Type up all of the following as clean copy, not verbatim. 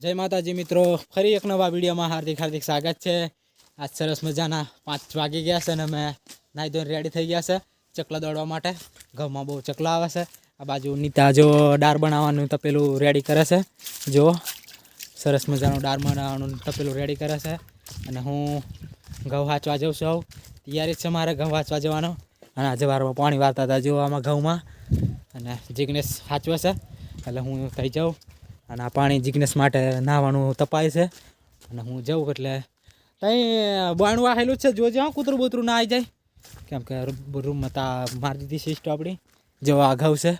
जय माताजी मित्रों, फरी एक नवा वीडियो में हार्दिक हार्दिक स्वागत है। आज सरस मजाना 5 वागी गया है। मैं नाई धोई रेडी थी गया है चकला दौड़वा माटे। घઉં में बहु चकला आवे छे। आ बाजू नीता जो डार बनाववानुं तपेलुं रेडी करे छे। जो सरस मजानो डार बनाववानुं तपेलुं रेडी करे छे। अने हूँ घઉં हाचवा जाऊँ छुं। तैयारी छे मारे घઉં हाचवा जवानो। अने आज वारमां पाणी वारता हता जो आमां घઉંमां। अने जिग्नेश हाचवे छे એટલે હું થઈ જાઉં અને આ પાણી જિગ્નેશ માટે નાહવાનું તપાય છે અને હું જાઉં એટલે તઈ બાણું આવેલું છે જોજે હા કૂતરું બૂતરું ના આવી જાય કેમ કે રૂમમાં તા મારી દીધી સિસ્ટ આપણી જો આ ઘઉં છે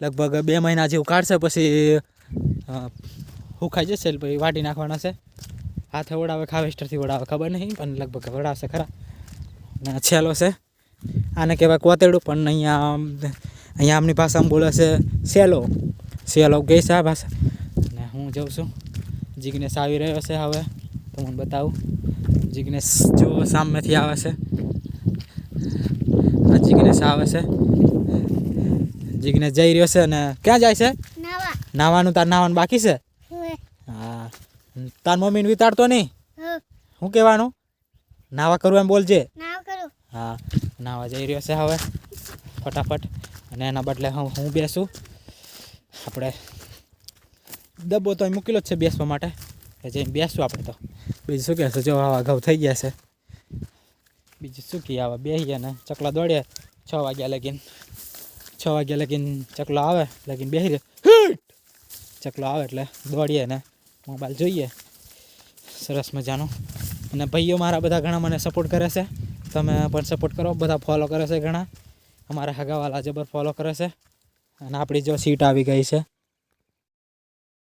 લગભગ 2 મહિના જેવું કાઢશે પછી સુકાઈ જશે એટલે પછી વાટી નાખવાના છે હાથે વડાવે હાર્વેસ્ટરથી વડાવે ખબર નહીં પણ લગભગ વડાવશે ખરા અને છેલ્લો છે આને કહેવાય કોતેડું પણ અહીંયા આમની ભાષામાં બોલે છે સેલો સેલો ગઈ છે આ ભાષા અને હું જાઉં છું જિગ્નેશ આવી રહ્યો છે હવે તમને બતાવું જિગ્નેશ જો સામેથી આવે છે આ જિગ્નેશ આવે છે જિગ્નેશ જઈ રહ્યો છે અને ક્યાં જાય છે નાવાનું તાર નાવાનું બાકી છે હા તાર મમ્મીને વિતાડતો નહીં શું કહેવાનું નાવા કરવું એમ બોલજે હા નાવા જઈ રહ્યો છે હવે ફટાફટ અને એના બદલે હું બેસું આપણે ડબ્બો તો મૂકેલો જ છે બેસવા માટે કે જઈને બેસવું આપણે તો બીજું શું કહેશું જો આવા ઘઉં થઈ ગયા છે બીજું શું કહીએ આવા બેસીએ ને ચકલા દોડીએ 6 વાગ્યા લગીન ચકલો આવે લગીન બેસી રહે ચકલો આવે એટલે દોડીએ ને મોબાઈલ જોઈએ સરસ મજાનો અને ભાઈઓ મારા બધા ઘણા મને સપોર્ટ કરે છે તમે પણ સપોર્ટ કરો બધા ફોલો કરે છે ઘણા અમારા હગાવાલા જબર ફોલો કરે છે અને આપણી જો સીટ આવી ગઈ છે